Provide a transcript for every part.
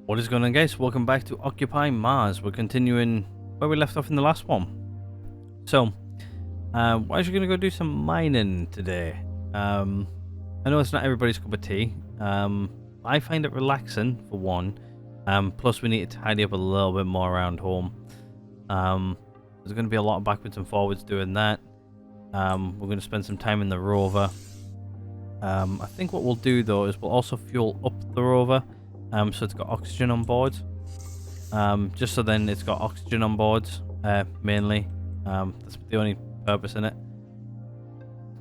What is going on, guys? Welcome back to Occupy Mars. We're continuing where we left off in the last one. So, we're actually going to go do some mining today. I know it's not everybody's cup of tea. I find it relaxing, for one. Plus, we need to tidy up a little bit more around home. There's going to be a lot of backwards and forwards doing that. We're going to spend some time in the rover. I think what we'll do, though, is we'll also fuel up the rover. So it's got oxygen on board. Just so then it's got oxygen on board, mainly. That's the only purpose in it.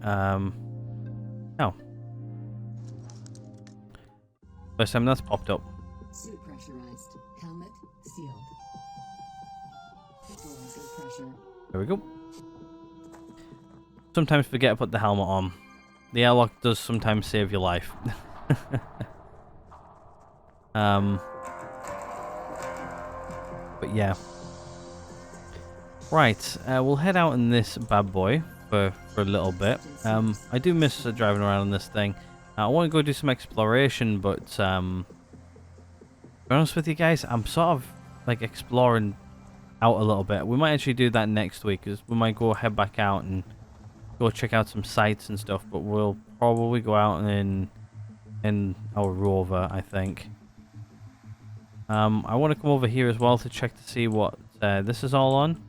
Oh. First time that's popped up. Suit pressurized. Helmet sealed. Equalizer pressure. There we go. Sometimes forget to put the helmet on. The airlock does sometimes save your life. But yeah. Right, we'll head out in this bad boy for a little bit. I do miss driving around on this thing. I want to go do some exploration, but to be honest with you guys, I'm sort of like exploring out a little bit. We might actually do that next week, because we might go head back out and go check out some sites and stuff, but we'll probably go out in our rover, I think. I want to come over here as well to check to see what this is all on.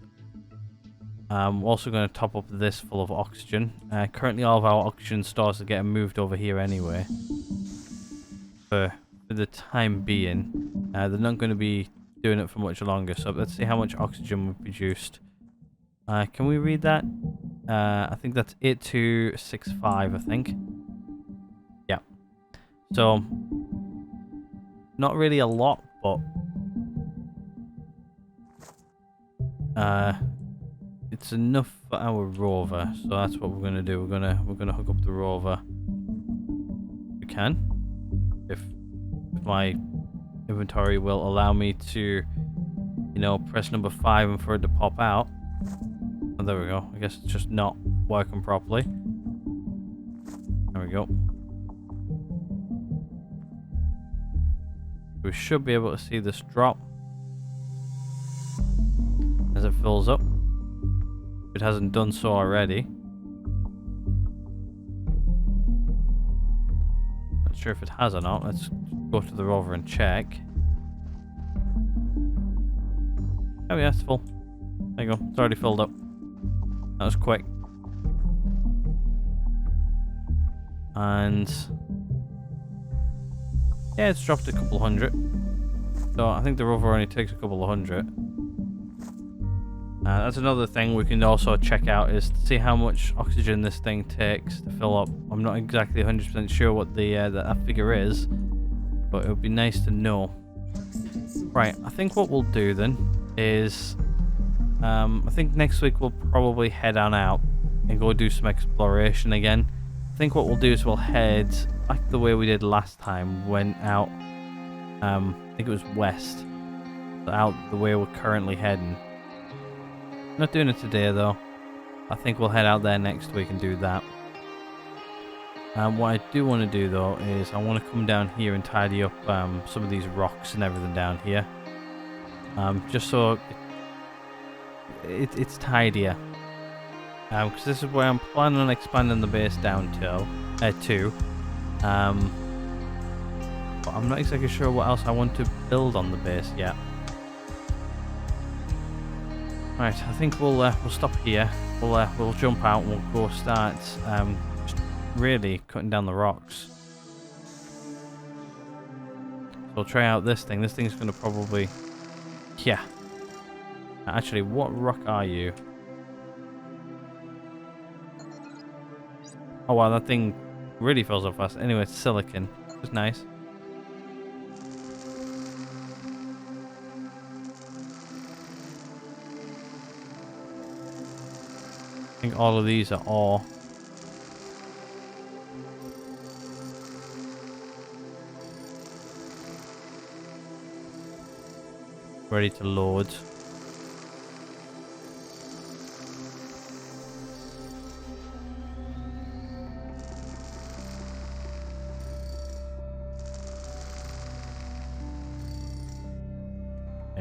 I'm also going to top up this full of oxygen. Currently all of our oxygen stores are getting moved over here anyway. For the time being. They're not going to be doing it for much longer, so let's see how much oxygen we produced. Can we read that? I think that's 8265, I think. Yeah. So, not really a lot, but it's enough for our rover, so that's what we're gonna do. We're gonna hook up the rover. We can, if my inventory will allow me to, you know, press number 5 and for it to pop out. Oh, there we go. I guess it's just not working properly. There we go. We should be able to see this drop as it fills up. If it hasn't done so already. Not sure if it has or not. Let's go to the rover and check. Oh yeah, it's full. There you go. It's already filled up. That was quick. And yeah, it's dropped a couple hundred. So I think the rover only takes a couple of hundred. That's another thing we can also check out, is to see how much oxygen this thing takes to fill up. I'm not exactly 100% sure what that figure is, but it would be nice to know. Right, I think what we'll do then is, I think next week we'll probably head on out and go do some exploration again. I think what we'll do is we'll head back the way we did last time. Went out, I think it was west, so out the way we're currently heading. Not doing it today though. I think we'll head out there next week and do that. What I do want to do though is I want to come down here and tidy up some of these rocks and everything down here. Just so it's tidier. Because this is where I'm planning on expanding the base down to. But I'm not exactly sure what else I want to build on the base yet. Right, I think we'll stop here. We'll jump out and we'll go start just really cutting down the rocks. So we'll try out this thing. This thing's going to probably, yeah. Actually, what rock are you? Oh wow, that thing really fills up fast. Anyway, it's silicon. It's nice. I think all of these are ore. Ready to load.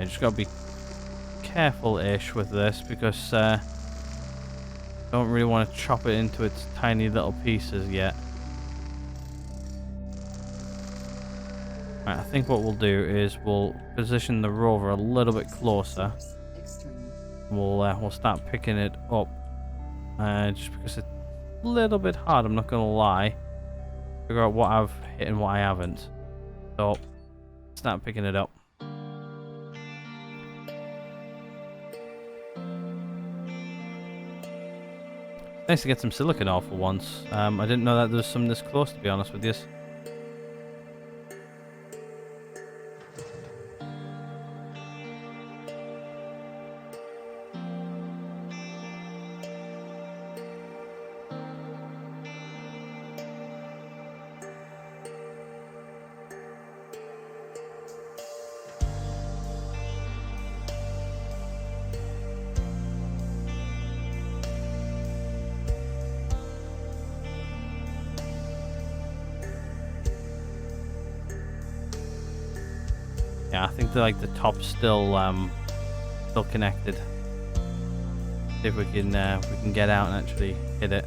Yeah, just gotta be careful-ish with this because don't really want to chop it into its tiny little pieces yet. Right, I think what we'll do is we'll position the rover a little bit closer. Source external. We'll start picking it up, just because it's a little bit hard. I'm not gonna lie. Figure out what I've hit and what I haven't. So start picking it up. Nice to get some silicon off for once. I didn't know that there was some this close, to be honest with you. Yeah, I think like the top's still connected. See if we can get out and actually hit it.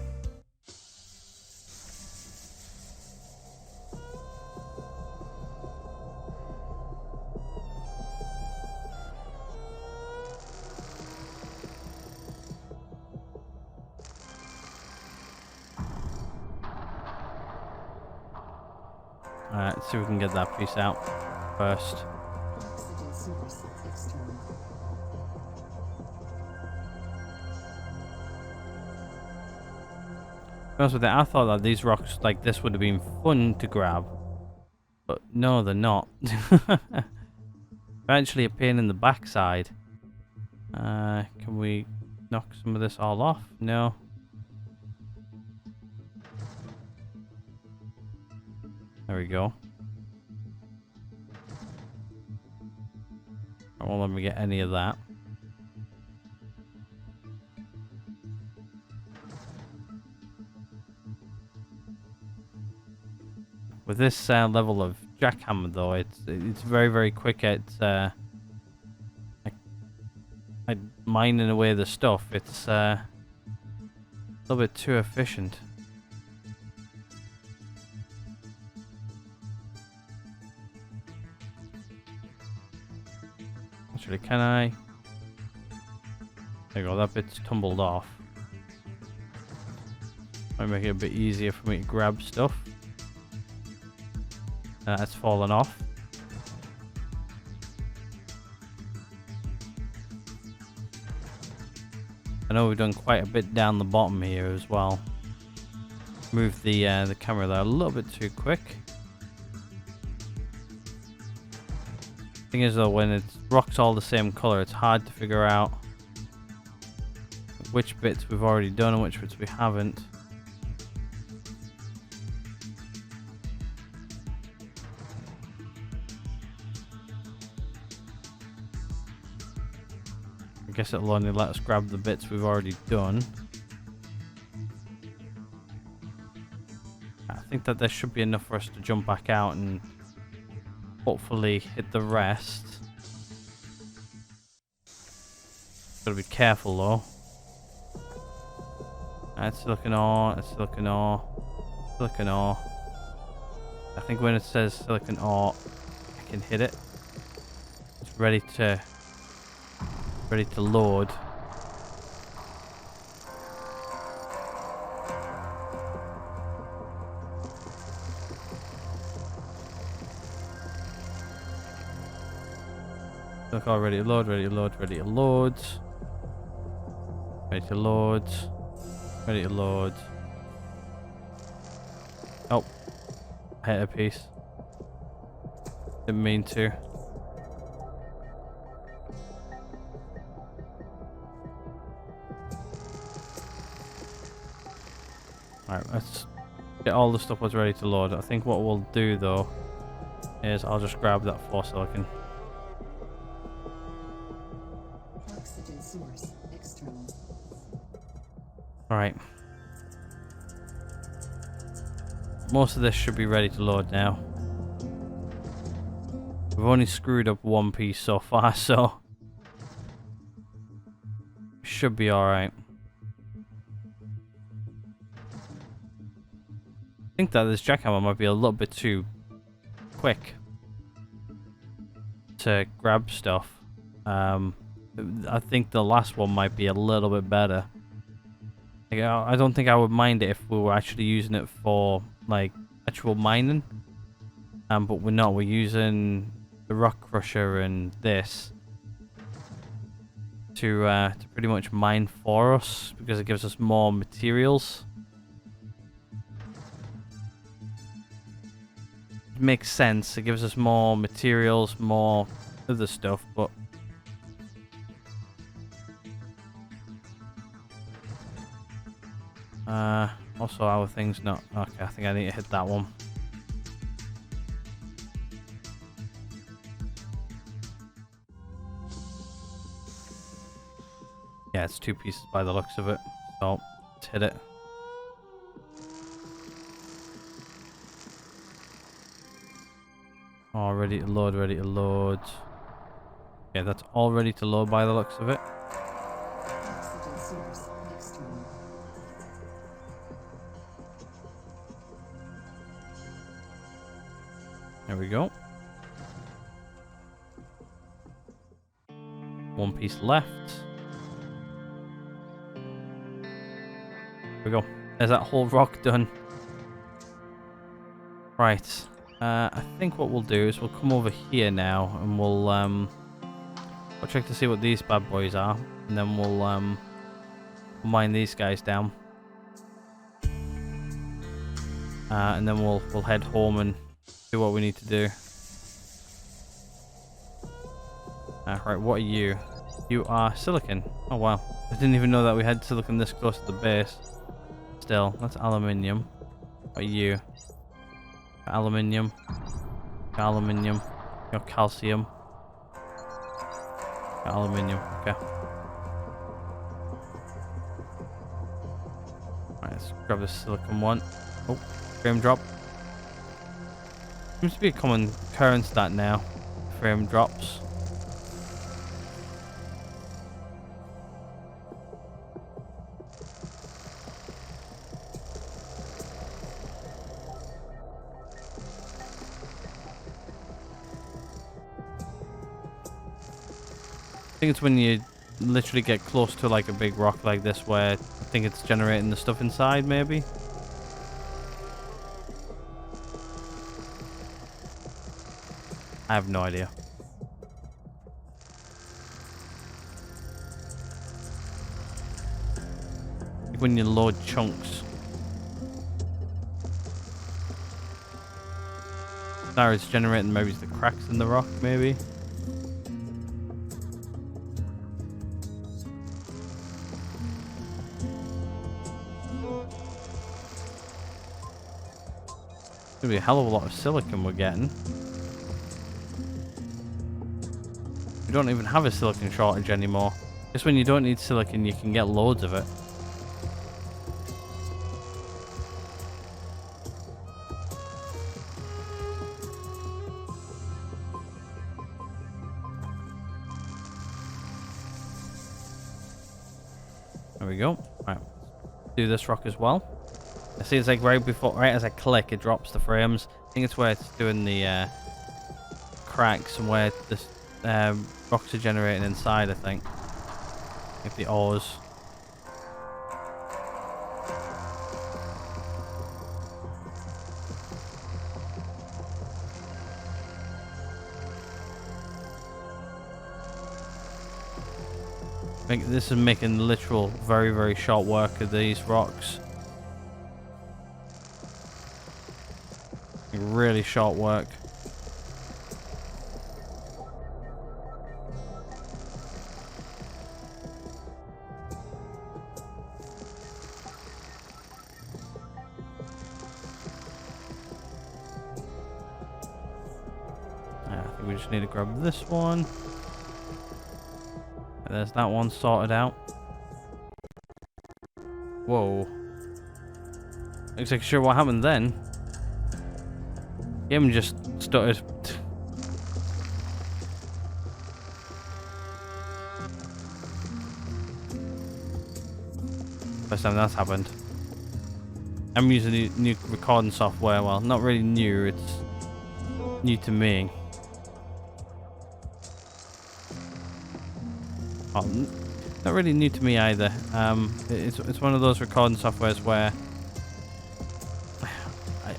Alright, let's see if we can get that piece out first. Oxygen source external. To be honest with you, I thought that these rocks like this would have been fun to grab, but no, they're not. They're actually a pain in the backside. Can we knock some of this all off? No. There we go. I won't let me get any of that. With this level of jackhammer, though, it's very, very quick at like mining away the stuff. It's a little bit too efficient. Actually, can I? There you go. That bit's tumbled off. Might make it a bit easier for me to grab stuff. That's fallen off. I know we've done quite a bit down the bottom here as well. Move the camera there a little bit too quick. Thing is though, when it's rocks all the same color, it's hard to figure out which bits we've already done and which bits we haven't. I guess it'll only let us grab the bits we've already done. I think that there should be enough for us to jump back out and hopefully hit the rest. Gotta be careful though. That's silicon ore, that's silicon ore, silicon ore. I think when it says silicon ore, I can hit it. It's ready to load. Look, all ready to load, ready to load, ready to load. Ready to load. Ready to load. Oh, I hit a piece. Didn't mean to. Alright, let's get all the stuff was ready to load. I think what we'll do though is I'll just grab that 4 silicon. Oxygen source external. Alright. Most of this should be ready to load now. We've only screwed up one piece so far, so should be alright. I think that this jackhammer might be a little bit too quick to grab stuff. I think the last one might be a little bit better. Like, I don't think I would mind it if we were actually using it for like actual mining. But we're not. We're using the rock crusher and this to pretty much mine for us because it gives us more materials. It makes sense. It gives us more materials, more other stuff, but also our thing's not okay. I think I need to hit that one. Yeah, it's two pieces by the looks of it. So let's hit it. Oh, ready to load, ready to load. Yeah, that's all ready to load by the looks of it. Oxygen source external. There we go. One piece left. There we go. There's that whole rock done. Right. I think what we'll do is we'll come over here now and we'll check to see what these bad boys are, and then we'll mine these guys down, and then we'll head home and do what we need to do. Right, what are you? You are silicon. Oh wow, I didn't even know that we had silicon this close to the base. Still, that's aluminium. What are you? Aluminium. Aluminium. Your calcium. Aluminium. Okay. Alright, let's grab the silicon one. Oh, frame drop. Seems to be a common occurrence that now. Frame drops. I think it's when you literally get close to like a big rock like this where I think it's generating the stuff inside, maybe. I have no idea. Like when you load chunks. Now it's generating maybe the cracks in the rock, maybe. Gonna be a hell of a lot of silicon we're getting. We don't even have a silicon shortage anymore. Just when you don't need silicon, you can get loads of it. There we go. Right, do this rock as well. I see it's like right as I click, it drops the frames. I think it's where it's doing the cracks and where the rocks are generating inside, I think. Like the ores. This is making literal very, very short work of these rocks. Really short work. I think we just need to grab this one. There's that one sorted out. Whoa. Not exactly sure what happened then. Game just stuttered. First time that's happened. I'm using new recording software. Well, not really new. It's new to me. Oh, not really new to me either. It's one of those recording softwares where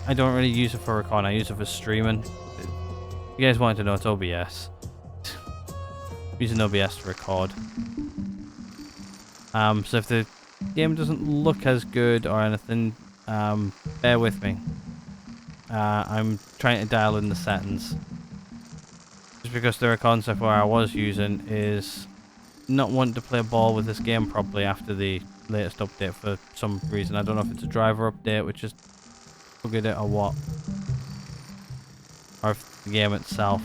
I don't really use it for recording. I use it for streaming. If you guys wanted to know, it's OBS. I'm using OBS to record. So if the game doesn't look as good or anything, bear with me. I'm trying to dial in the settings. Just because the recording software I was using is not wanting to play ball with this game properly after the latest update for some reason. I don't know if it's a driver update which is buggered it or what. Or if it's the game itself.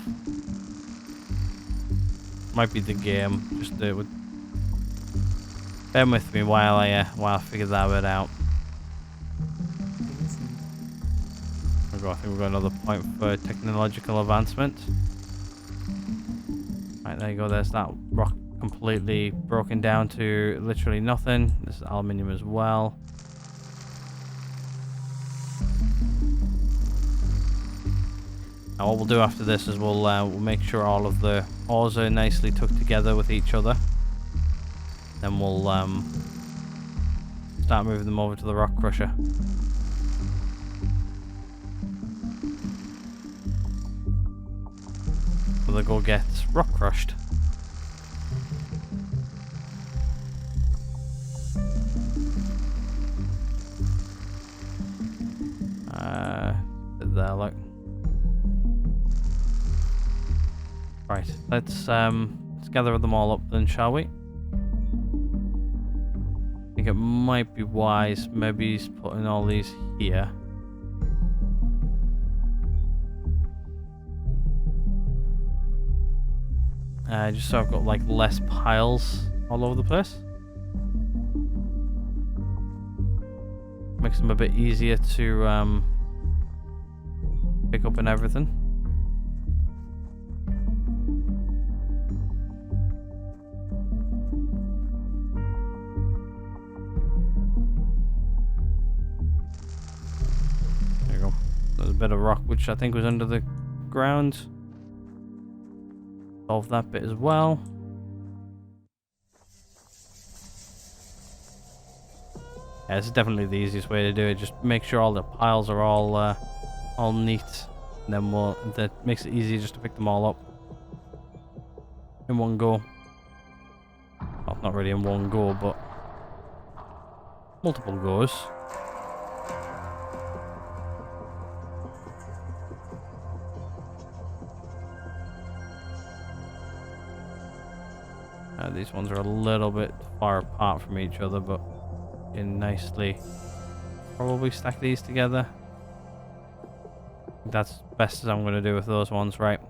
Might be the game. Just bear with me while I figure that bit out. I think we've got another point for technological advancement. Right, there you go. There's that rock completely broken down to literally nothing. This is aluminium as well. Now what we'll do after this is we'll make sure all of the ores are nicely tucked together with each other. Then we'll start moving them over to the rock crusher. So they go get rock crushed. There, look. Right, let's gather them all up then, shall we? I think it might be wise, maybe he's putting all these here. Just so I've got like less piles all over the place. Makes them a bit easier to pick up and everything. There you go. There's a bit of rock which I think was under the ground. Solve that bit as well. Yeah, this is definitely the easiest way to do it. Just make sure all the piles are all neat, and then that makes it easy just to pick them all up in one go. Well, not really in one go, but multiple goes. These ones are a little bit far apart from each other, but can nicely probably stack these together. That's best as I'm going to do with those ones, right?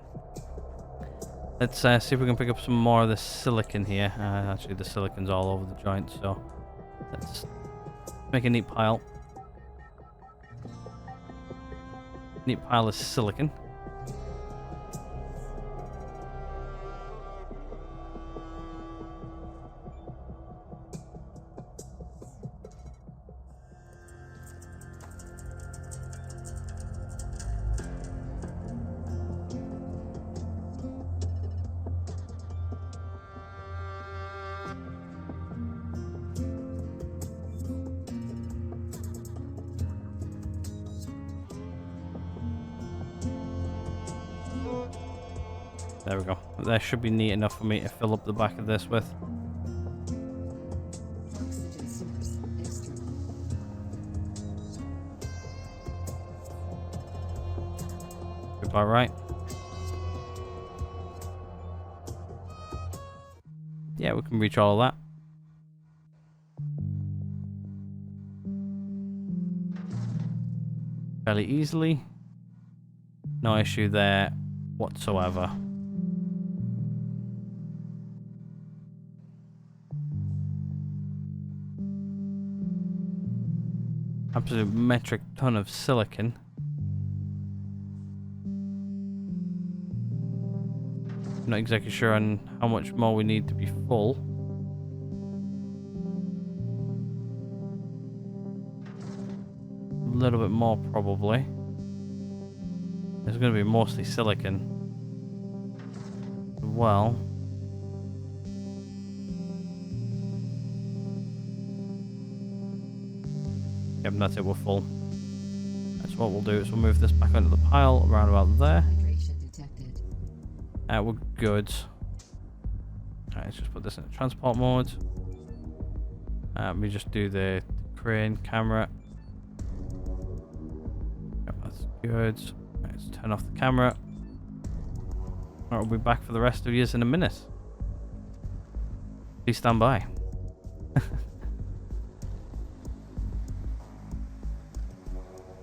Let's see if we can pick up some more of the silicon here. Actually, the silicon's all over the joint, so let's make a neat pile. Neat pile of silicon. There we go. That should be neat enough for me to fill up the back of this with. Oxygen source external. About right. Yeah, we can reach all of that. Fairly easily. No issue there whatsoever. Absolute metric ton of silicon. I'm not exactly sure on how much more we need to be full. little bit more probably. It's going to be mostly silicon. Well. Yep, that's it, we're full. That's what we'll do, is we'll move this back onto the pile, around about there. Hydration detected. We're good. Alright, let's just put this in transport mode. We just do the crane camera. Yep, that's good. Right, let's turn off the camera. Alright, we'll be back for the rest of yours in a minute. Please stand by.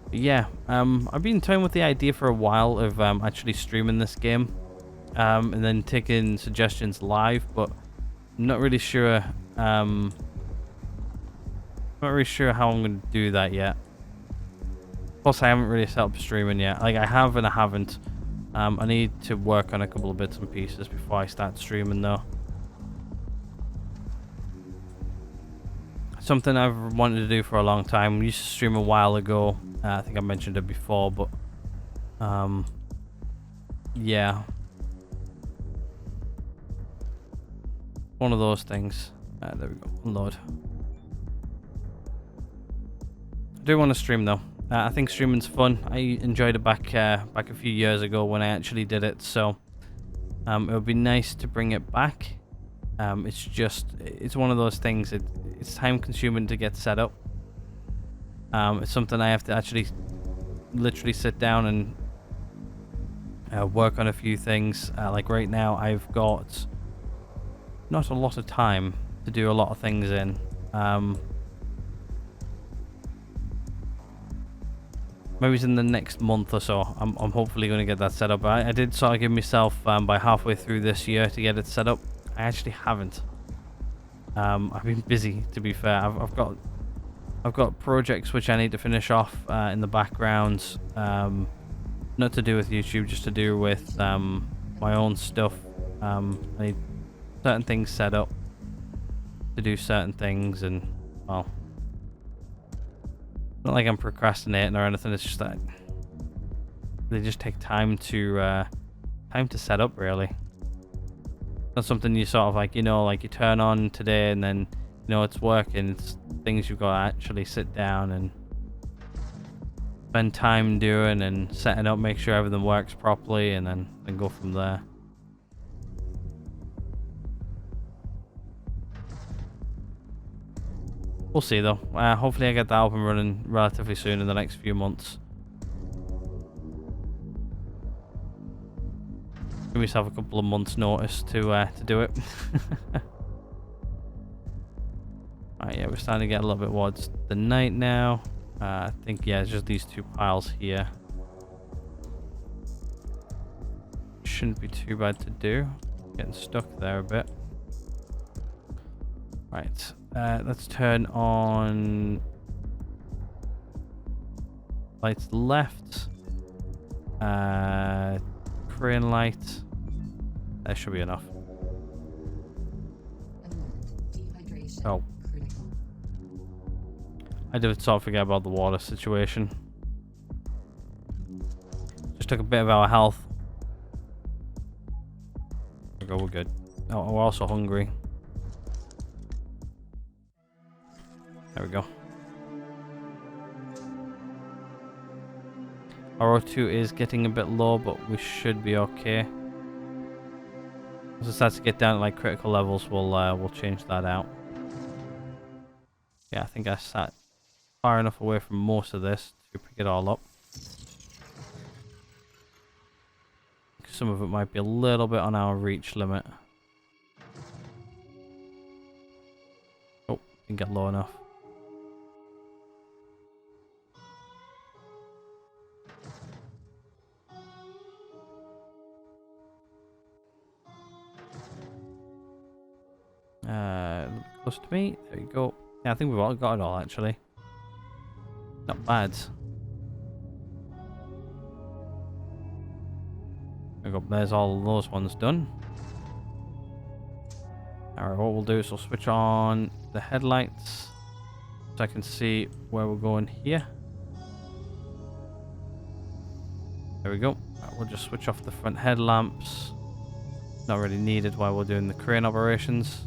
Yeah, I've been toying with the idea for a while of actually streaming this game, and then taking suggestions live, but I'm not really sure. Not really sure how I'm going to do that yet. Plus, I haven't really set up streaming yet. Like, I have and I haven't. I need to work on a couple of bits and pieces before I start streaming, though. Something I've wanted to do for a long time. I used to stream a while ago. I think I mentioned it before, but yeah, one of those things. There we go. Unload. I do want to stream though. I think streaming's fun. I enjoyed it back a few years ago when I actually did it. So it would be nice to bring it back. It's one of those things. It's time consuming to get set up. It's something I have to actually literally sit down and work on a few things. Like right now, I've got not a lot of time to do a lot of things in. Maybe it's in the next month or so. I'm hopefully going to get that set up. I did sort of give myself by halfway through this year to get it set up. I actually haven't. I've been busy, to be fair. I've got projects which I need to finish off in the background. Not to do with YouTube, just to do with my own stuff. I need certain things set up to do certain things, and well, not like I'm procrastinating or anything. It's just that they just take time to set up, really. Not something you sort of like, like you turn on today and then it's working. It's things you've got to actually sit down and spend time doing and setting up, make sure everything works properly, and then go from there. We'll see though. Hopefully I get that up and running relatively soon in the next few months. Give myself a couple of months notice to do it. Alright, yeah, we're starting to get a little bit towards the night now. I think, yeah, it's just these two piles here. Shouldn't be too bad to do. Getting stuck there a bit. Right, let's turn on lights left. Crane light. That should be enough. Dehydration. Oh. Critical. I did sort of forget about the water situation. Just took a bit of our health. There we go, we're good. Oh, we're also hungry. There we go. Our O2 is getting a bit low, but we should be okay. Once it starts to get down to like critical levels, we'll change that out. Yeah, I think I sat far enough away from most of this to pick it all up. Some of it might be a little bit on our reach limit. Oh, didn't get low enough. Close to me. There you go. Yeah, I think we've all got it all actually. Not bad. There we go. There's all those ones done. Alright, what we'll do is we'll switch on the headlights so I can see where we're going here. There we go. Right, we'll just switch off the front headlamps. Not really needed while we're doing the crane operations.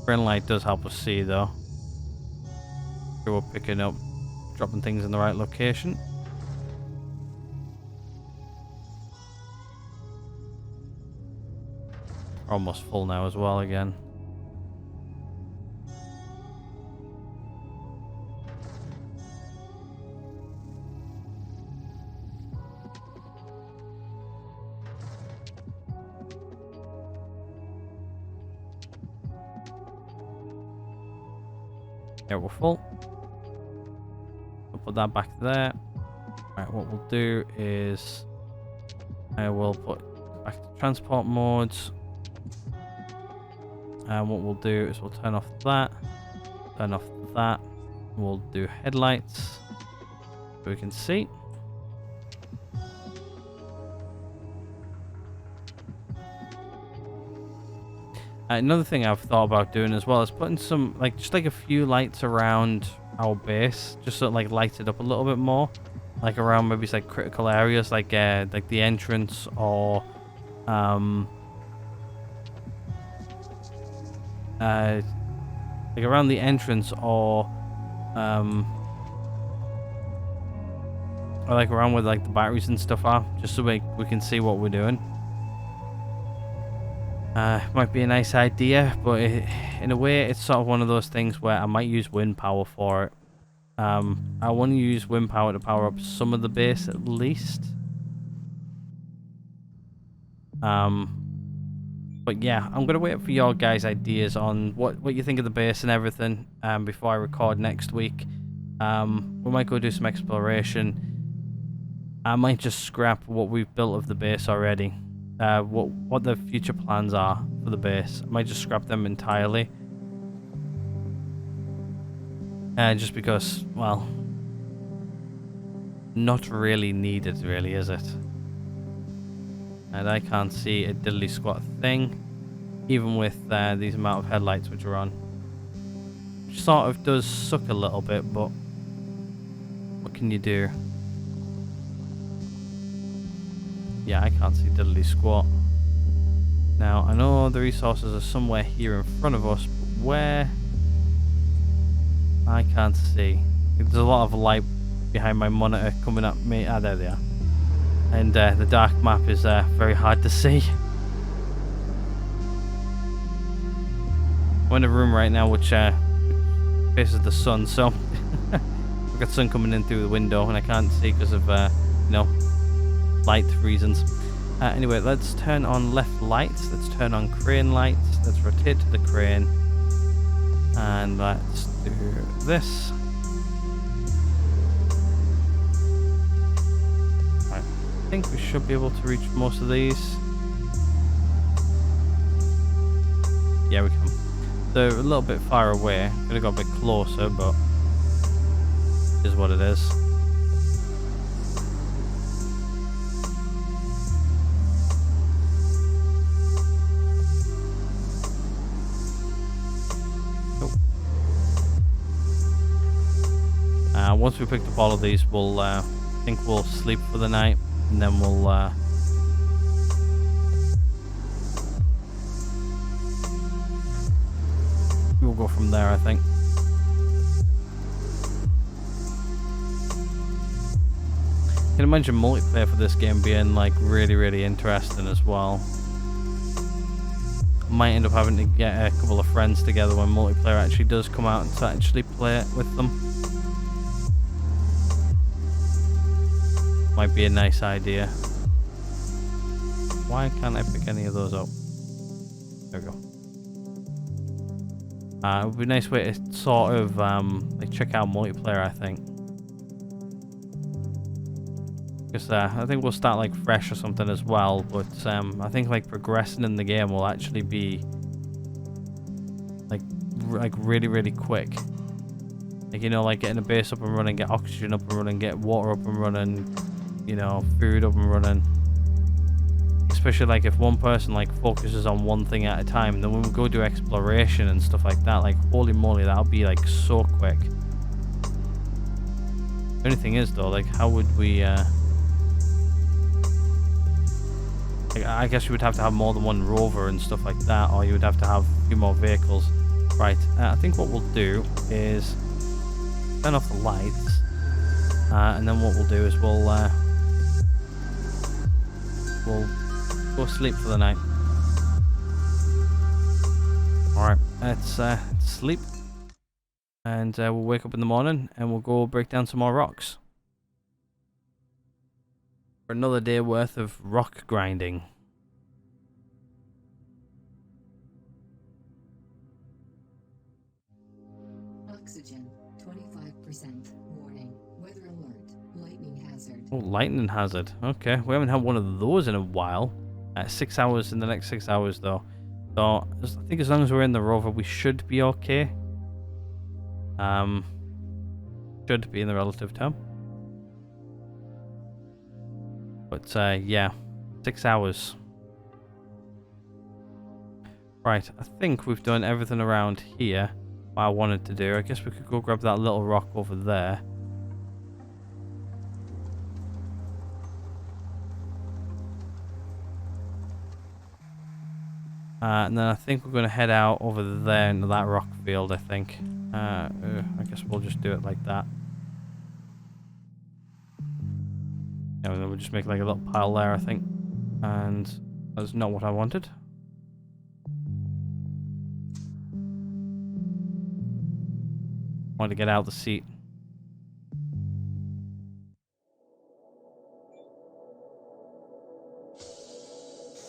Crane light does help us see though. We're picking up, dropping things in the right location. Almost full now as well again. Yeah, we're full. We'll put that back there. Right, what we'll do is I will put back to transport modes. And what we'll do is we'll turn off that, turn off that. We'll do headlights so we can see. Another thing I've thought about doing as well is putting some, like, just like a few lights around our base, just so it like lights it up a little bit more, like around maybe like critical areas, like the entrance or like around the entrance or like around where like the batteries and stuff are, just so we can see what we're doing. Might be a nice idea, but in a way it's sort of one of those things where I might use wind power for it. I want to use wind power to power up some of the base at least. But yeah, I'm gonna wait for your guys' ideas on what you think of the base and everything before I record next week. We might go do some exploration. I might just scrap what we've built of the base already. What the future plans are for the base. I might just scrap them entirely. Just because, well, not really needed, really, is it? And I can't see a diddly squat thing, even with these amount of headlights which are on. Which sort of does suck a little bit, but what can you do? Yeah, I can't see diddly squat. Now, I know the resources are somewhere here in front of us, but where? I can't see. There's a lot of light behind my monitor coming at me. Ah, there they are. And the dark map is very hard to see. I'm in a room right now which faces the sun, so we've got sun coming in through the window and I can't see because of, you know, light reasons. Anyway, let's turn on left lights. Let's turn on crane lights. Let's rotate to the crane. And let's do this. Right. I think we should be able to reach most of these. Yeah, we can. They're a little bit far away. Could have got a bit closer, but it is what it is. Once we picked up all of these, we'll I think we'll sleep for the night, and then we'll go from there, I think. I can imagine multiplayer for this game being like really interesting as well. Might end up having to get a couple of friends together when multiplayer actually does come out and to actually play it with them. Might be a nice idea. Why can't I pick any of those up? There we go. It would be a nice way to sort of like check out multiplayer, I think. Because I think we'll start like fresh or something as well, but I think like progressing in the game will actually be like really quick. Like, you know, like getting a base up and running, get oxygen up and running, get water up and running, you know, food up and running. Especially like if one person like focuses on one thing at a time, then when we go do exploration and stuff like that, like holy moly, that'll be like so quick. The only thing is though, like, how would we? Like, I guess you would have to have more than one rover and stuff like that, or you would have to have a few more vehicles. Right. I think what we'll do is turn off the lights, and then what we'll do is we'll go sleep for the night. All right. Let's sleep. And we'll wake up in the morning and we'll go break down some more rocks. For another day worth of rock grinding. Oxygen, 25%. Warning. Weather alert. Lightning hazard. Oh, lightning hazard. Okay, we haven't had one of those in a while. 6 hours in the next 6 hours though. So I think as long as we're in the rover, we should be okay. Should be in the relative term. But yeah, 6 hours. Right, I think we've done everything around here what I wanted to do. I guess we could go grab that little rock over there. And then I think we're going to head out over there into that rock field, I think. I guess we'll just do it like that. Yeah, and then we'll just make like a little pile there, I think. And that's not what I wanted. I want to get out the seat. I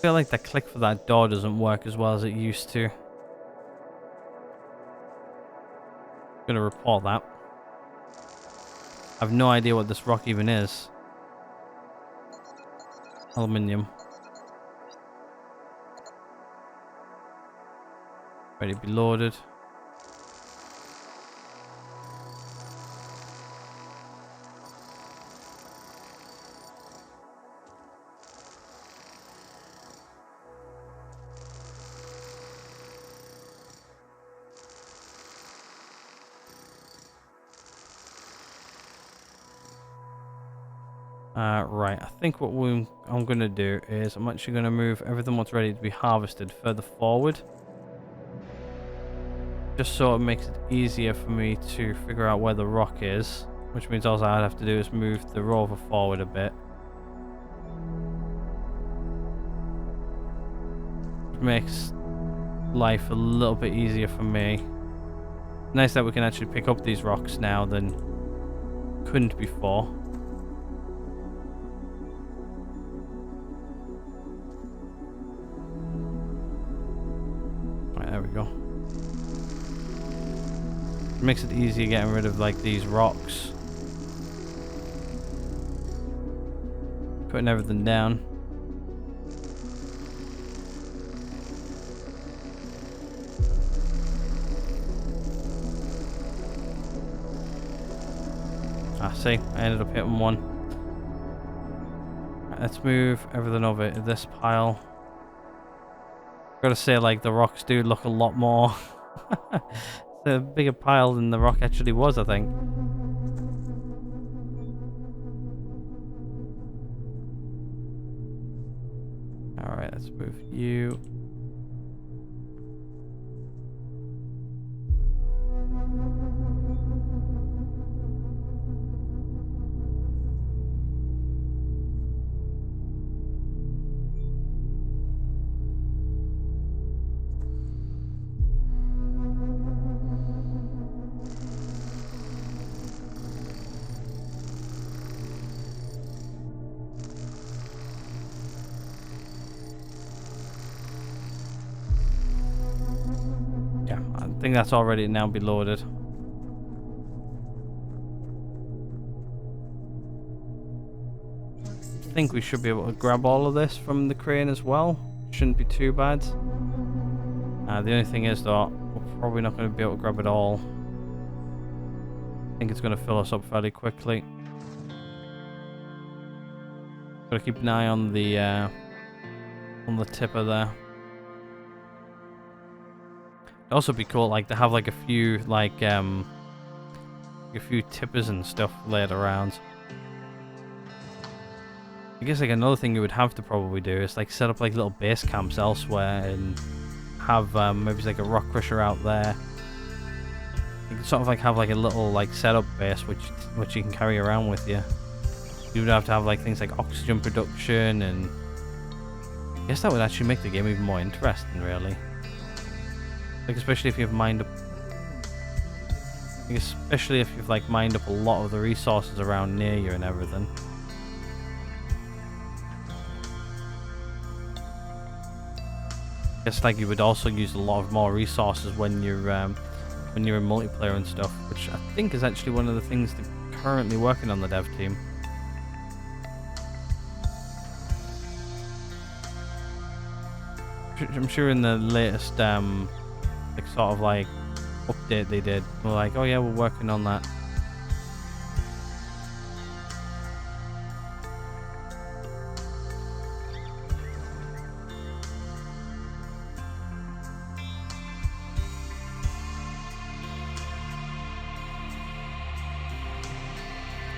feel like the click for that door doesn't work as well as it used to. I'm gonna report that. I have no idea what this rock even is. Aluminium. Ready to be loaded. Right, I think what I'm going to do is I'm actually going to move everything what's ready to be harvested further forward. Just so it makes it easier for me to figure out where the rock is. Which means all I'd have to do is move the rover forward a bit. Which makes life a little bit easier for me. Nice that we can actually pick up these rocks now than couldn't before. There we go. It makes it easier getting rid of like these rocks. Putting everything down. Ah, see, I ended up hitting one. Right, let's move everything over to this pile. Gotta say, like, the rocks do look a lot more a bigger pile than the rock actually was, I think. Alright, let's move you. I think that's already now be loaded. I think we should be able to grab all of this from the crane as well. Shouldn't be too bad. The only thing is though, we're probably not going to be able to grab it all. I think it's going to fill us up fairly quickly. Got to keep an eye on the tipper there. It'd also be cool, like, to have like a few like a few tippers and stuff laid around. I guess like another thing you would have to probably do is like set up like little base camps elsewhere and have maybe like a rock crusher out there. You can sort of like have like a little like setup base which you can carry around with you. You would have to have like things like oxygen production, and I guess that would actually make the game even more interesting, really. Like especially if you've mined up, like, especially if you've like mined up a lot of the resources around near you and everything. I guess like you would also use a lot of more resources when you're in multiplayer and stuff, which I think is actually one of the things they're currently working on, the dev team. I'm sure in the latest like sort of like update they did, we're like, oh yeah, we're working on that.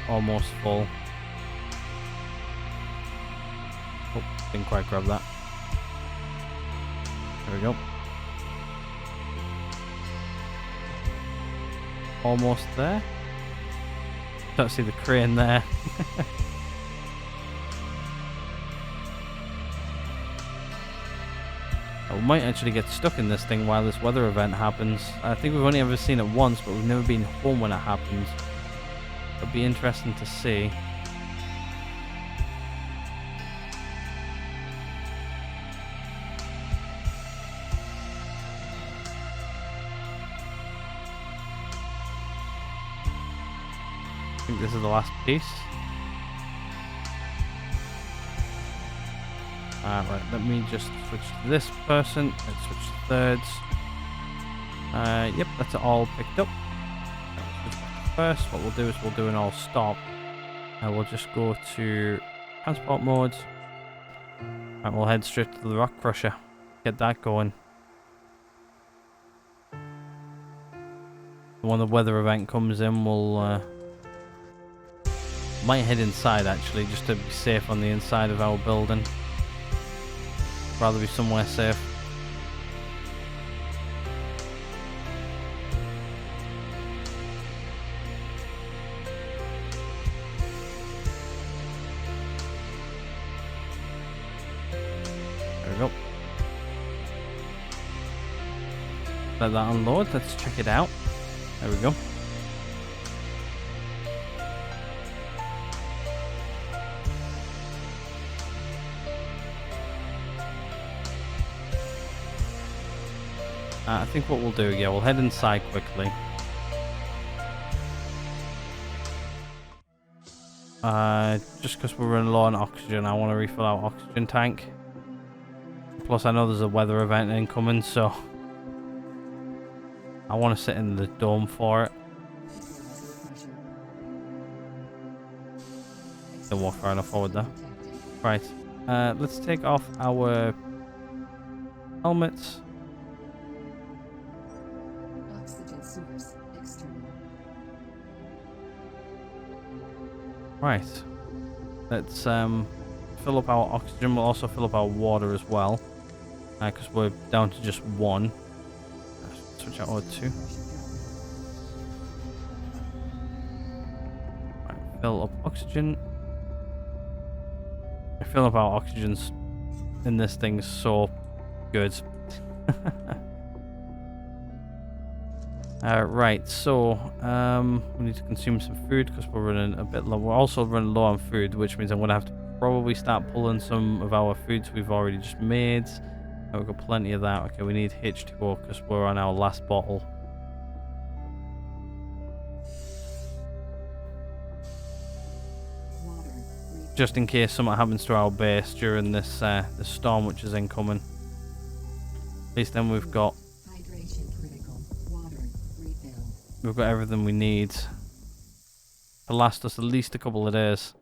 Almost full. Oh, didn't quite grab that. There we go. Almost there. Don't see the crane there. We might actually get stuck in this thing while this weather event happens. I think we've only ever seen it once, but we've never been home when it happens. It'll be interesting to see. I think this is the last piece. Right, let me just switch to this person. Let's switch to thirds. Yep, that's all picked up. First, what we'll do is we'll do an all stop. We'll just go to transport modes, and we'll head straight to the rock crusher. Get that going. When the weather event comes in, we'll might head inside actually, just to be safe on the inside of our building. Rather be somewhere safe. Go. Let that unload. Let's check it out. There we go. I think what we'll do, yeah, we'll head inside quickly. Just because we're running low on oxygen, I want to refill our oxygen tank. Plus, I know there's a weather event incoming, so I want to sit in the dome for it. Don't walk far enough forward there. Right, let's take off our helmets. Oxygen source external. Right, let's fill up our oxygen. We'll also fill up our water as well. Because we're down to just one. Switch out to 2. Right, fill up oxygen. Fill up our oxygens in this thing so good. Right, so we need to consume some food because we're running a bit low. We're also running low on food, which means I'm going to have to probably start pulling some of our foods we've already just made. We've got plenty of that. Okay, we need H2O because we're on our last bottle. Water. Just in case something happens to our base during this this storm which is incoming. At least then we've got Hydration critical. Water refill. we've got everything we need to last us at least a couple of days.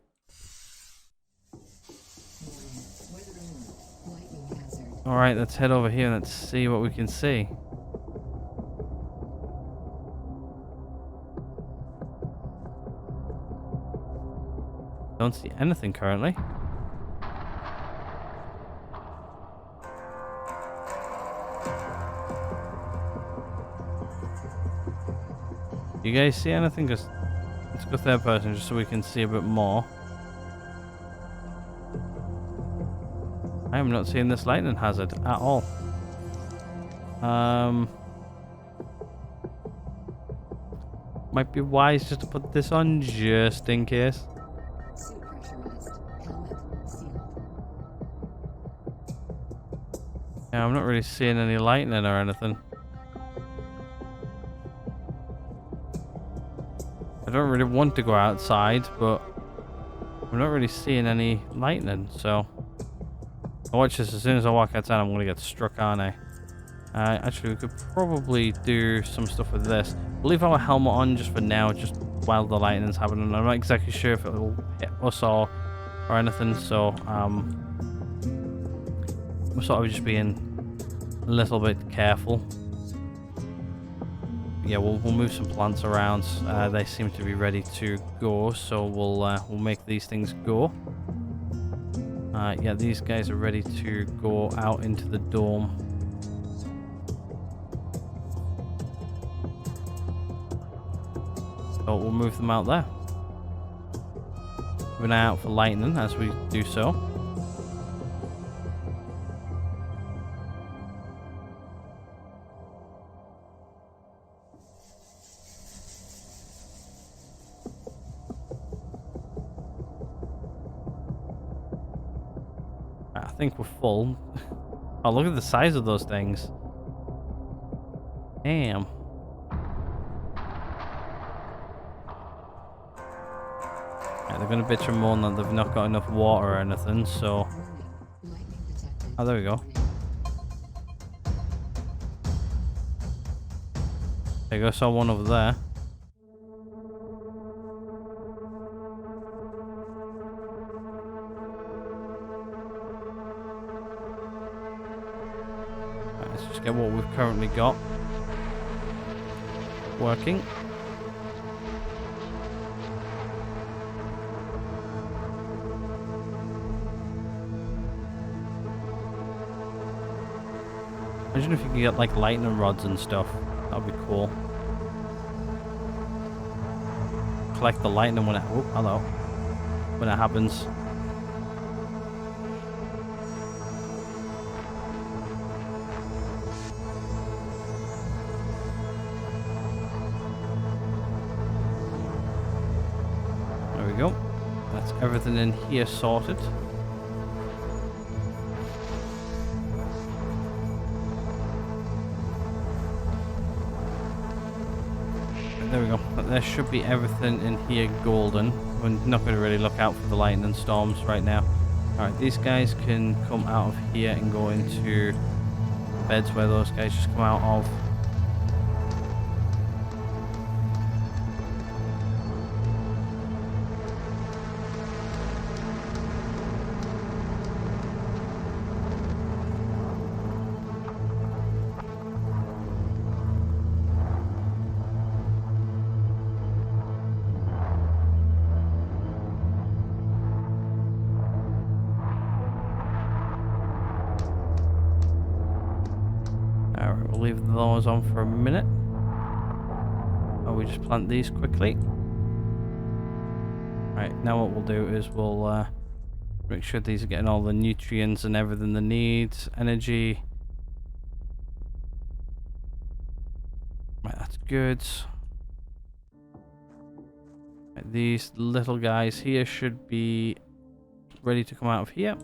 Weather alert. Lightning hazard. Alright, let's head over here and let's see what we can see. Don't see anything currently. You guys see anything? Just let's go third person just so we can see a bit more. I am not seeing this lightning hazard at all. Might be wise just to put this on just in case. Suit pressurized. Helmet sealed. Yeah, I'm not really seeing any lightning or anything. I don't really want to go outside, but I'm not really seeing any lightning, so... Watch this, as soon as I walk outside, I'm going to get struck, aren't I? Actually, we could probably do some stuff with this. We'll leave our helmet on just for now, just while the lightning's happening. I'm not exactly sure if it'll hit us or anything, so we're sort of just being a little bit careful. Yeah, we'll move some plants around. They seem to be ready to go, so we'll make these things go. Yeah, these guys are ready to go out into the dome. So we'll move them out there. Keep an eye out for lightning as we do so. I think we're full. Oh, look at the size of those things. Damn. Yeah, they're gonna bitch and moan that they've not got enough water or anything, so... Warning. Lightning detected. Oh, there we go. There you go, saw one over there. Right, let's just get what we've currently got working. Imagine if you could get like lightning rods and stuff. That'd be cool. Collect the lightning when it... Oh, hello. When it happens. There we go. That's everything in here sorted. There we go. But there should be everything in here golden. We're not going to really look out for the lightning storms right now. Alright, these guys can come out of here and go into the beds where those guys just come out of. Alright, we'll leave those on for a minute. Or we just plant these quickly. Right, now what we'll do is we'll make sure these are getting all the nutrients and everything they need. Energy. Right, that's good. Right, these little guys here should be ready to come out of here.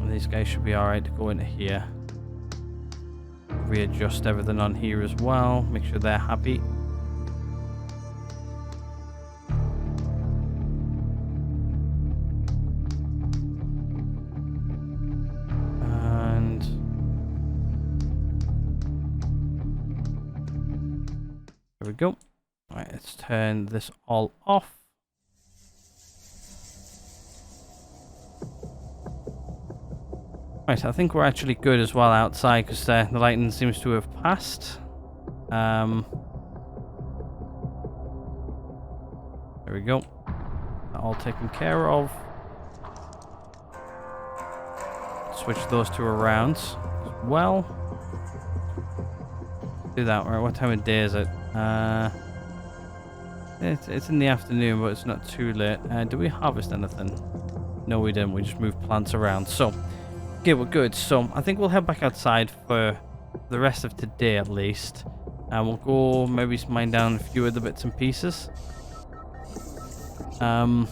These guys should be alright to go into here. Readjust everything on here as well. Make sure they're happy. And there we go. Alright, let's turn this all off. Right, I think we're actually good as well outside because the lightning seems to have passed. There we go. That all taken care of. Switch those two around as well. Do that. Right, what time of day is it? It's in the afternoon, but it's not too late. Did we harvest anything? No, we didn't. We just moved plants around. So, okay, we're good. So, I think we'll head back outside for the rest of today at least. And we'll go maybe mine down a few other bits and pieces. I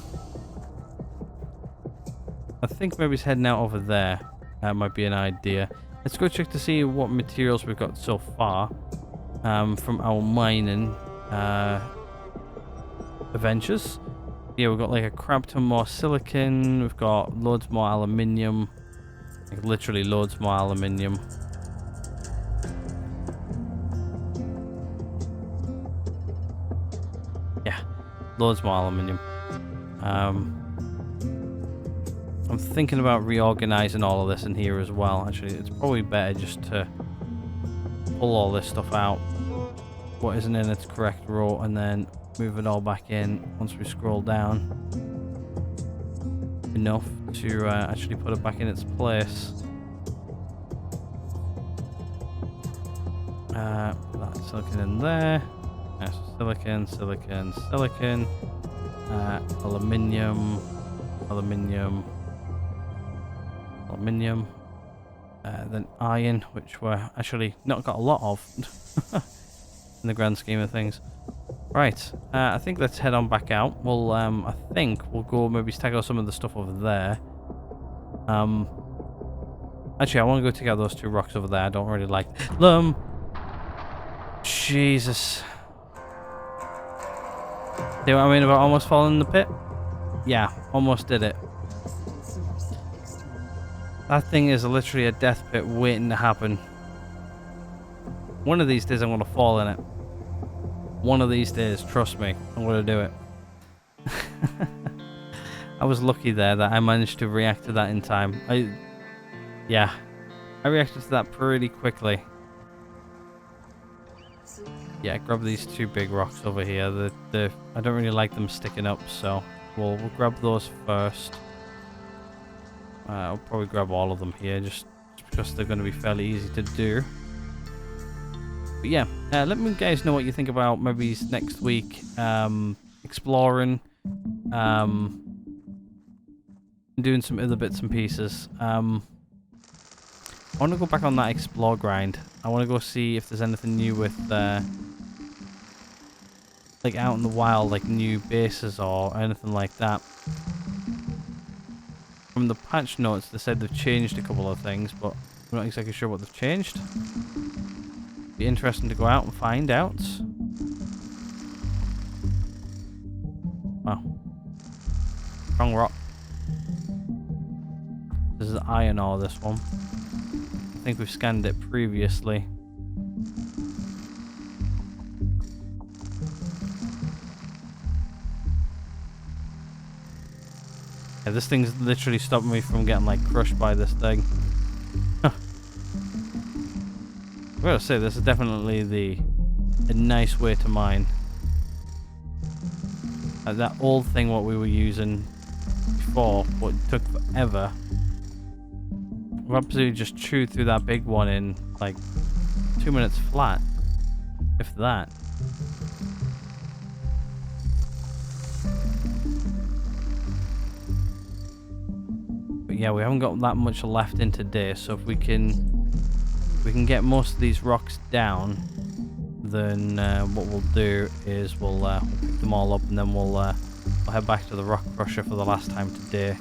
think maybe it's heading out over there. That might be an idea. Let's go check to see what materials we've got so far from our mining adventures. Yeah, we've got like a crap ton more silicon. We've got loads more aluminium. Like literally loads more aluminium. Yeah, loads more aluminium. I'm thinking about reorganizing all of this in here as well. Actually, it's probably better just to pull all this stuff out, what isn't in its correct row, and then move it all back in once we scroll down enough to actually put it back in its place. Put that silicon in there. So silicon, silicon, silicon, aluminium, aluminium, aluminium, then iron, which we're actually not got a lot of in the grand scheme of things. Right, I think let's head on back out. We'll, I think we'll go maybe stack out some of the stuff over there. Actually, I want to go take out those two rocks over there. I don't really like them. Jesus. See what I mean about almost falling in the pit? Yeah, almost did it. Source external. That thing is literally a death pit waiting to happen. One of these days I'm going to fall in it. One of these days, trust me, I'm going to do it. I was lucky there that I managed to react to that in time. I reacted to that pretty quickly. Yeah, grab these two big rocks over here. I don't really like them sticking up, so we'll grab those first. I'll probably grab all of them here, just because they're going to be fairly easy to do. But yeah, let me guys know what you think about maybe next week exploring, doing some other bits and pieces. I want to go back on that explore grind. I want to go see if there's anything new with like out in the wild, like new bases or anything like that. From the patch notes, they said they've changed a couple of things, but I'm not exactly sure what they've changed. Be interesting to go out and find out. Wow. Strong rock. This is iron ore, this one. I think we've scanned it previously. Yeah, this thing's literally stopping me from getting like crushed by this thing. I gotta say, this is definitely a nice way to mine. That old thing what we were using before, what took forever. We absolutely just chewed through that big one in like 2 minutes flat, if that. But yeah, we haven't got that much left in today, so if we can get most of these rocks down, then what we'll do is we'll pick them all up, and then we'll head back to the rock crusher for the last time today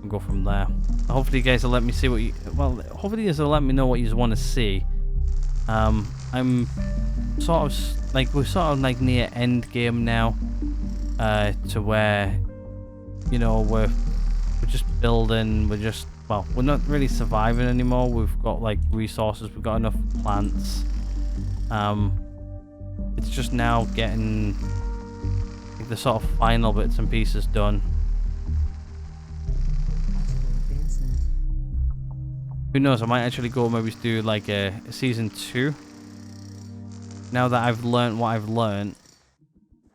and go from there. Hopefully you guys will let me see what you, hopefully you guys will let me know what you want to see. I'm sort of like, we're sort of like near end game now, to where, you know, we're just building, well, we're not really surviving anymore. We've got like resources, we've got enough plants. It's just now getting like the sort of final bits and pieses done. Advancement. Who knows? I might actually go maybe do like a season 2. Now that I've learned what I've learned,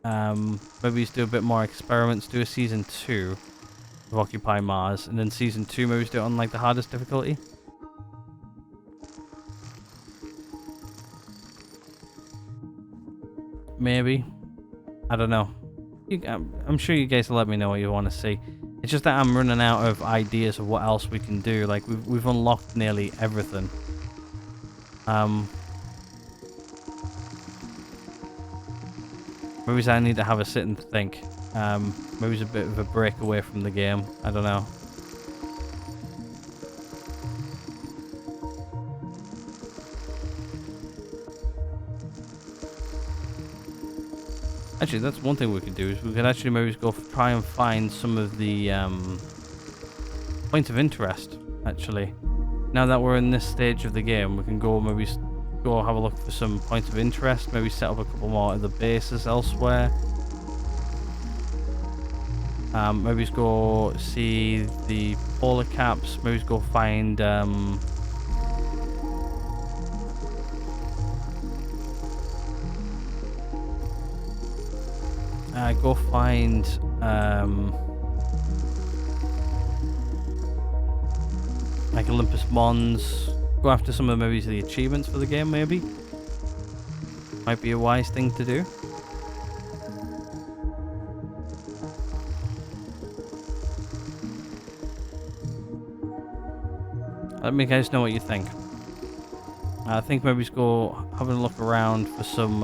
maybe do a bit more experiments. Do a season 2 of Occupy Mars, and then season 2 maybe do it on like the hardest difficulty. Maybe. I don't know. I'm sure you guys will let me know what you want to see. It's just that I'm running out of ideas of what else we can do. Like we've unlocked nearly everything. Maybe I need to have a sit and think. Maybe it's a bit of a break away from the game. I don't know. Actually, that's one thing we could do, is we could actually maybe go try and find some of the points of interest, actually. Now that we're in this stage of the game, we can go maybe go have a look for some points of interest, maybe set up a couple more of the bases elsewhere. Maybe go see the polar caps, maybe go find go find like Olympus Mons. Go after some of maybe the achievements for the game. Maybe might be a wise thing to do. Let me guys know what you think. I think maybe go having a look around for some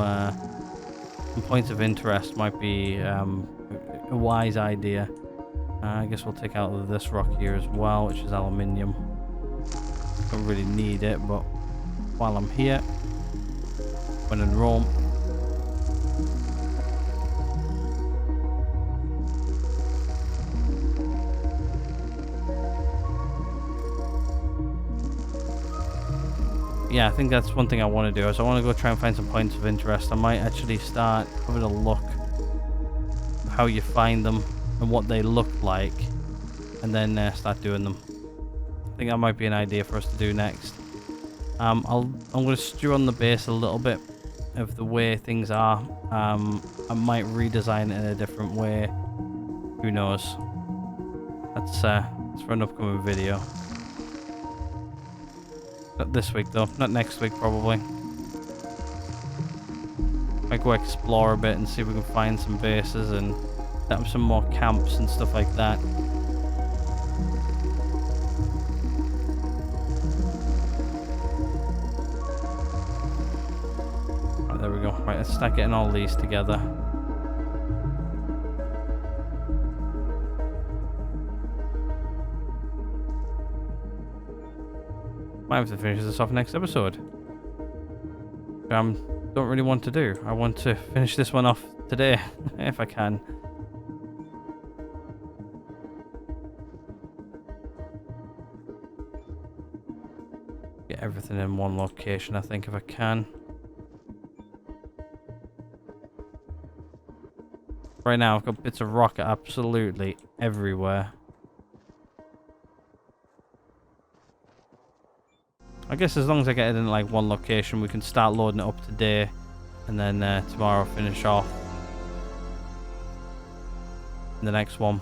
points of interest might be a wise idea. I guess we'll take out this rock here as well, which is aluminium. Don't really need it, but while I'm here, when in Rome. Yeah, I think that's one thing I want to do, is I want to go try and find some points of interest. I might actually start having a look at how you find them and what they look like, and then start doing them. I think that might be an idea for us to do next. I'm going to stew on the base a little bit of the way things are. I might redesign it in a different way. Who knows? That's for an upcoming video. Not this week though, not next week probably. Might go explore a bit and see if we can find some bases and set up some more camps and stuff like that. Right, there we go. Right, let's start getting all these together. Might have to finish this off next episode. Don't really want to do. I want to finish this one off today, if I can. Get everything in one location, I think, if I can. Right now, I've got bits of rock absolutely everywhere. I guess as long as I get it in like one location, we can start loading it up today, and then tomorrow finish off the next one.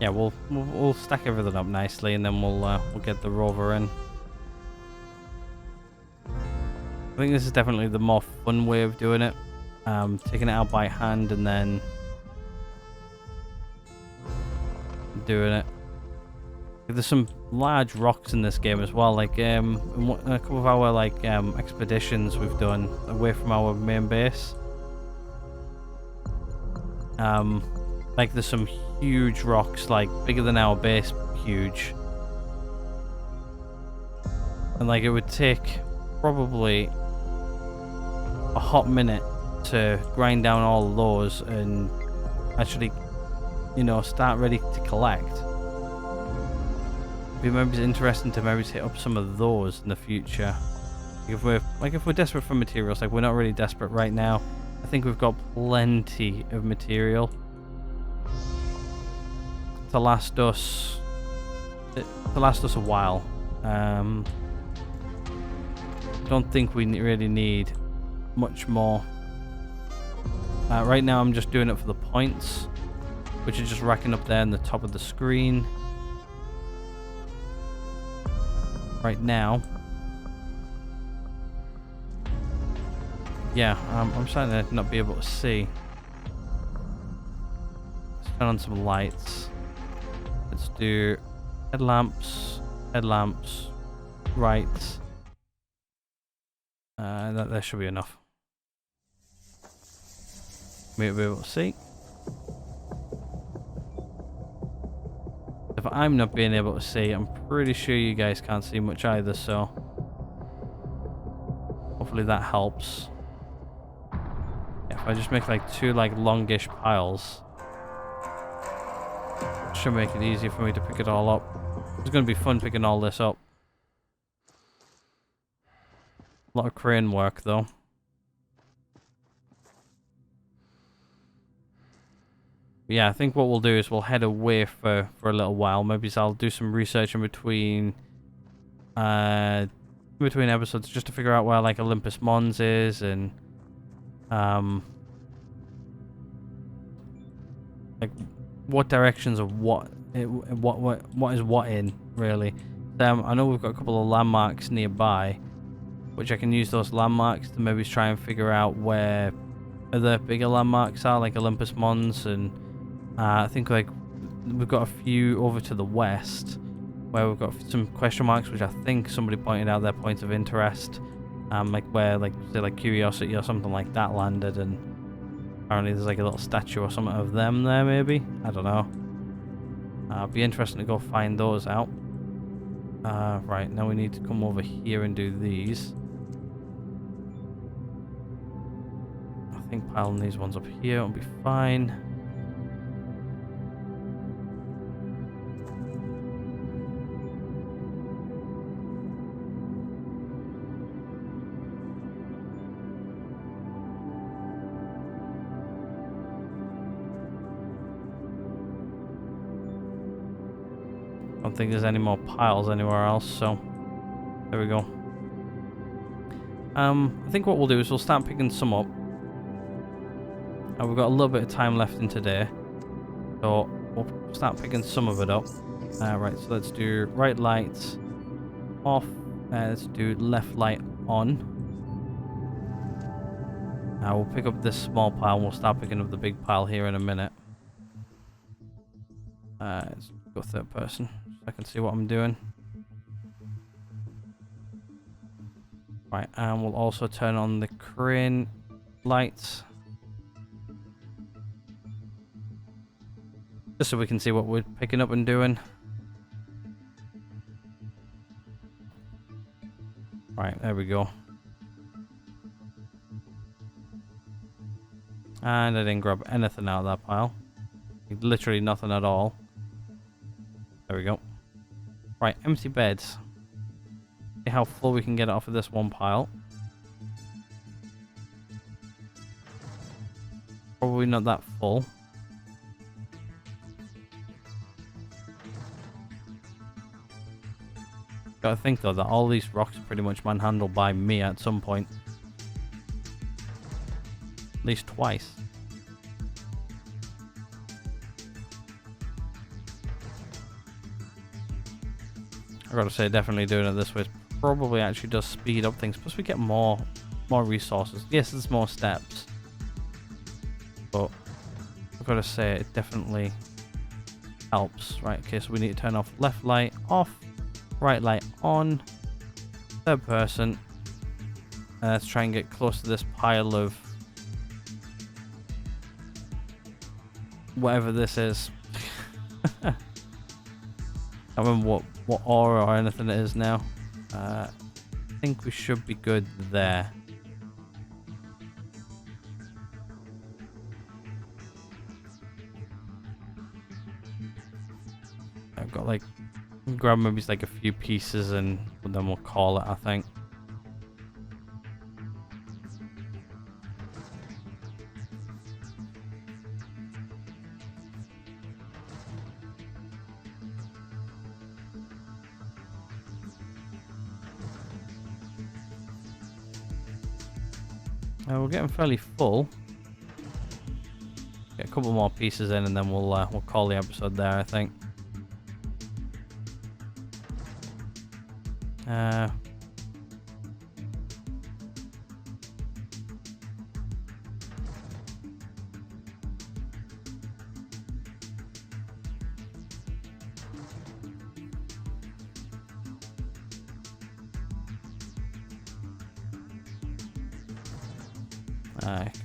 Yeah, we'll stack everything up nicely, and then we'll get the rover in. I think this is definitely the more fun way of doing it. Taking it out by hand and then doing it. There's some large rocks in this game as well. Like in a couple of our expeditions we've done away from our main base. Like there's some huge rocks, like bigger than our base, huge. And like it would take probably a hot minute to grind down all of those and actually you know, start ready to collect. It'd be maybe interesting to maybe hit up some of those in the future. If we're desperate for materials, like we're not really desperate right now. I think we've got plenty of material to last us a while. Don't think we really need much more. Right now I'm just doing it for the points, which are just racking up there in the top of the screen. Right now. Yeah, I'm starting to not be able to see. Let's turn on some lights. Let's do headlamps, right. That should be enough. We'll be able to see. If I'm not being able to see, I'm pretty sure you guys can't see much either, so hopefully that helps. Yeah, if I just make like 2 like longish piles, it should make it easier for me to pick it all up. It's going to be fun picking all this up. A lot of crane work though. Yeah, I think what we'll do is we'll head away for a little while. Maybe I'll do some research in between episodes just to figure out where like Olympus Mons is and like what directions of what is what in really. I know we've got a couple of landmarks nearby, which I can use those landmarks to maybe try and figure out where other bigger landmarks are, like Olympus Mons, and I think like we've got a few over to the west where we've got some question marks, which I think somebody pointed out their points of interest, like where like say like Curiosity or something like that landed, and apparently there's like a little statue or something of them there maybe. I don't know. It'd be interesting to go find those out. Right, now we need to come over here and do these. I think piling these ones up here will be fine. I don't think there's any more piles anywhere else, so there we go. I think what we'll do is we'll start picking some up. We've got a little bit of time left in today, so we'll start picking some of it up. Right, so let's do right light off. Let's do left light on. We'll pick up this small pile and we'll start picking up the big pile here in a minute. Let's go third person so I can see what I'm doing. Right, and we'll also turn on the crane lights, just so we can see what we're picking up and doing. Right, there we go. And I didn't grab anything out of that pile. Literally nothing at all. There we go. Right, empty beds. See how full we can get it off of this one pile. Probably not that full. Gotta think though that all these rocks are pretty much manhandled by me at some point. At least twice. I gotta say, definitely doing it this way probably actually does speed up things. Plus we get more resources. Yes, there's more steps, but I've got to say it definitely helps. Right, okay, so we need to turn off left light off, right light on, third person, and let's try and get close to this pile of whatever this is. I don't remember what aura or anything it is now. I think we should be good there. I've got like grab maybe like a few pieces and then we'll call it, I think. We're getting fairly full. Get a couple more pieces in, and then we'll call the episode there, I think.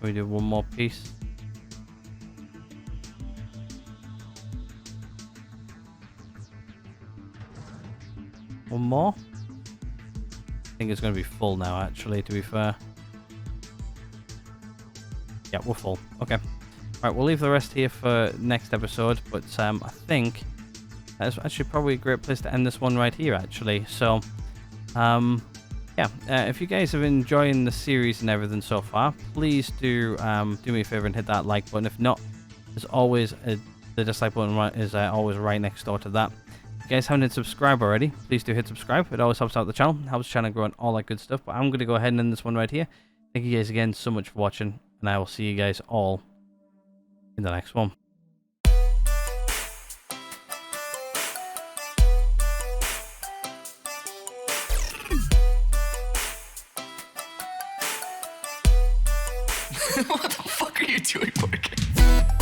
Can we do one more piece? One more? I think it's going to be full now, actually, to be fair. Yeah, we're full. Okay. Alright, we'll leave the rest here for next episode, but I think that's actually probably a great place to end this one right here, actually. So, yeah, if you guys have been enjoying the series and everything so far, please do me a favor and hit that like button. If not, as always, the dislike button is always right next door to that. If you guys haven't hit subscribe already, please do hit subscribe. It always helps out the channel, helps the channel grow and all that good stuff. But I'm going to go ahead and end this one right here. Thank you guys again so much for watching, and I will see you guys all in the next one. What the fuck are you doing, Morgan?